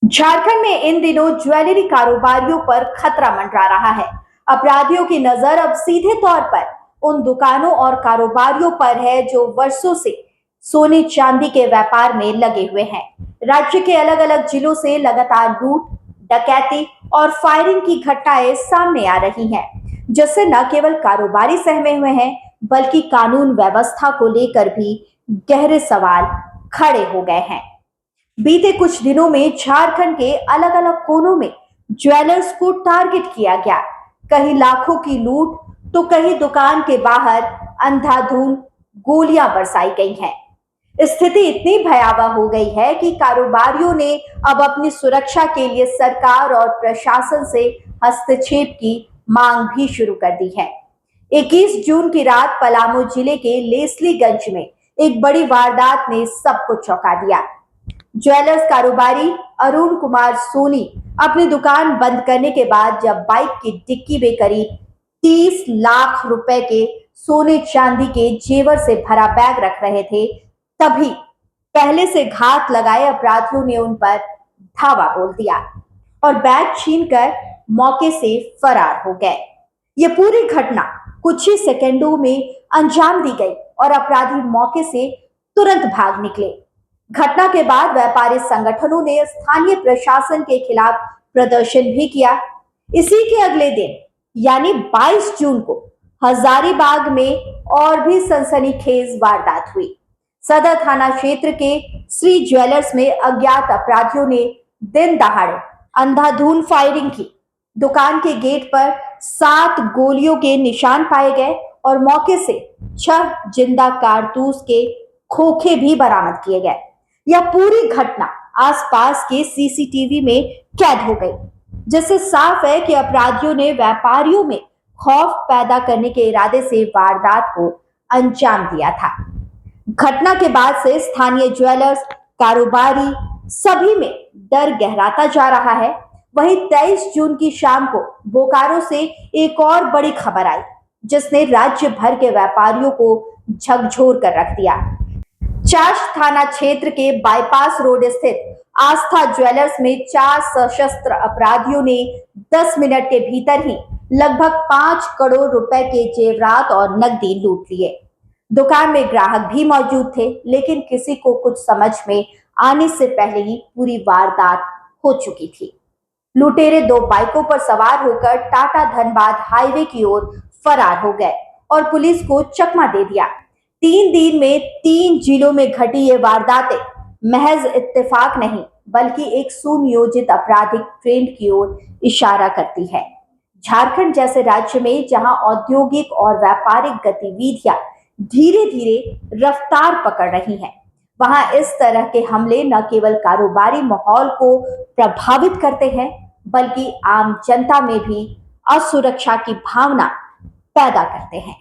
झारखंड में इन दिनों ज्वेलरी कारोबारियों पर खतरा मंडरा रहा है। अपराधियों की नजर अब सीधे तौर पर उन दुकानों और कारोबारियों पर है जो वर्षों से सोने चांदी के व्यापार में लगे हुए हैं। राज्य के अलग अलग जिलों से लगातार लूट, डकैती और फायरिंग की घटनाएं सामने आ रही हैं, जिससे न केवल कारोबारी सहमे हुए हैं, बल्कि कानून व्यवस्था को लेकर भी गहरे सवाल खड़े हो गए हैं। बीते कुछ दिनों में झारखंड के अलग अलग कोनों में ज्वेलर्स को टारगेट किया गया। कहीं लाखों की लूट तो कहीं दुकान के बाहर अंधाधुंध गोलियां बरसाई गई हैं। स्थिति इतनी भयावह हो गई है कि कारोबारियों ने अब अपनी सुरक्षा के लिए सरकार और प्रशासन से हस्तक्षेप की मांग भी शुरू कर दी है। 21 जून की रात पलामू जिले के लेस्लीगंज में एक बड़ी वारदात ने सबको चौंका दिया। ज्वेलर्स कारोबारी अरुण कुमार सोनी अपनी दुकान बंद करने के बाद जब बाइक की डिक्की में करीब 30 लाख रुपए के सोने चांदी के जेवर से भरा बैग रख रहे थे, तभी पहले से घात लगाए अपराधियों ने उन पर धावा बोल दिया और बैग छीनकर मौके से फरार हो गए। ये पूरी घटना कुछ ही सेकेंडों में अंजाम दी गई और अपराधी मौके से तुरंत भाग निकले। घटना के बाद व्यापारी संगठनों ने स्थानीय प्रशासन के खिलाफ प्रदर्शन भी किया। इसी के अगले दिन यानी 22 जून को हजारीबाग में और भी सनसनीखेज वारदात हुई। सदर थाना क्षेत्र के श्री ज्वेलर्स में अज्ञात अपराधियों ने दिन दहाड़े अंधाधुंध फायरिंग की। दुकान के गेट पर 7 गोलियों के निशान पाए गए और मौके से 6 जिंदा कारतूस के खोखे भी बरामद किए गए। यह पूरी घटना आसपास के सीसीटीवी में कैद हो गई, जिससे साफ है कि अपराधियों ने व्यापारियों में खौफ पैदा करने के इरादे से वारदात को अंजाम दिया था। घटना के बाद से स्थानीय ज्वेलर्स, कारोबारी सभी में डर गहराता जा रहा है। वहीं 23 जून की शाम को बोकारो से एक और बड़ी खबर आई, जिसने राज्य भर के व्यापारियों को झकझोर कर रख दिया। चाश थाना क्षेत्र के बाईपास रोड स्थित आस्था ज्वेलर्स में 4 सशस्त्र अपराधियों ने 10 मिनट के भीतर ही लगभग 5 करोड़ रुपए के जेवरात और नकदी लूट लिए। दुकान में ग्राहक भी मौजूद थे, लेकिन किसी को कुछ समझ में आने से पहले ही पूरी वारदात हो चुकी थी। लुटेरे 2 बाइकों पर सवार होकर टाटा धनबाद हाईवे की ओर फरार हो गए और पुलिस को चकमा दे दिया। 3 दिन में 3 जिलों में घटी ये वारदातें महज इत्तेफाक नहीं, बल्कि एक सुनियोजित आपराधिक ट्रेंड की ओर इशारा करती है। झारखंड जैसे राज्य में जहां औद्योगिक और व्यापारिक गतिविधियां धीरे धीरे रफ्तार पकड़ रही हैं, वहां इस तरह के हमले न केवल कारोबारी माहौल को प्रभावित करते हैं, बल्कि आम जनता में भी असुरक्षा की भावना पैदा करते हैं।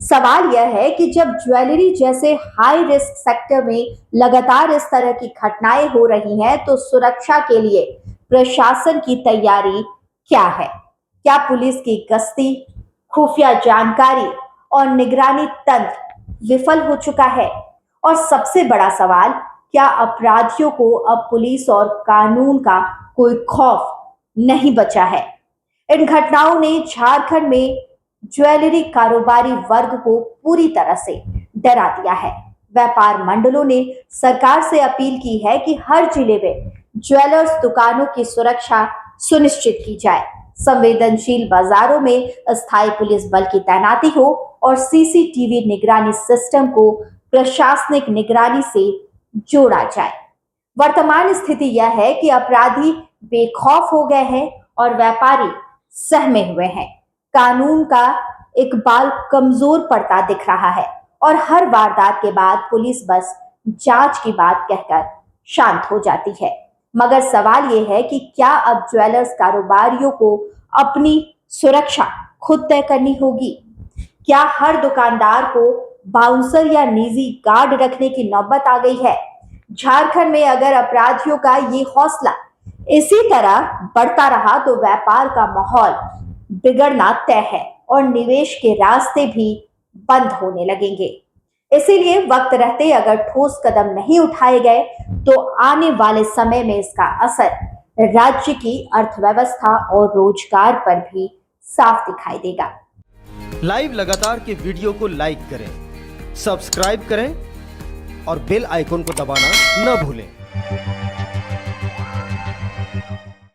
सवाल यह है कि जब ज्वेलरी जैसे हाई रिस्क सेक्टर में लगातार इस तरह की घटनाएं हो रही हैं, तो सुरक्षा के लिए प्रशासन की तैयारी क्या है? क्या पुलिस की गश्ती, खुफिया जानकारी और निगरानी तंत्र विफल हो चुका है? और सबसे बड़ा सवाल, क्या अपराधियों को अब पुलिस और कानून का कोई खौफ नहीं बचा है? इन घटनाओं ने झारखंड में ज्वेलरी कारोबारी वर्ग को पूरी तरह से डरा दिया है। व्यापार मंडलों ने सरकार से अपील की है कि हर जिले में ज्वेलर्स दुकानों की सुरक्षा सुनिश्चित की जाए, संवेदनशील बाजारों में अस्थायी पुलिस बल की तैनाती हो और सीसीटीवी निगरानी सिस्टम को प्रशासनिक निगरानी से जोड़ा जाए। वर्तमान स्थिति यह है कि अपराधी बेखौफ हो गए हैं और व्यापारी सहमे हुए हैं। कानून का इकबाल कमजोर पड़ता दिख रहा है और हर वारदात के बाद पुलिस बस जांच की बात कहकर शांत हो जाती है। मगर सवाल यह है कि क्या अब ज्वेलर्स कारोबारियों को अपनी सुरक्षा खुद तय करनी होगी? क्या हर दुकानदार को बाउंसर या निजी गार्ड रखने की नौबत आ गई है? झारखंड में अगर अपराधियों का ये हौसला इसी तरह बढ़ता रहा तो व्यापार का माहौल बिगड़ना तय है और निवेश के रास्ते भी बंद होने लगेंगे। इसीलिए वक्त रहते अगर ठोस कदम नहीं उठाए गए तो आने वाले समय में इसका असर राज्य की अर्थव्यवस्था और रोजगार पर भी साफ दिखाई देगा। लाइव लगातार के वीडियो को लाइक करें, सब्सक्राइब करें और बेल आइकन को दबाना न भूलें।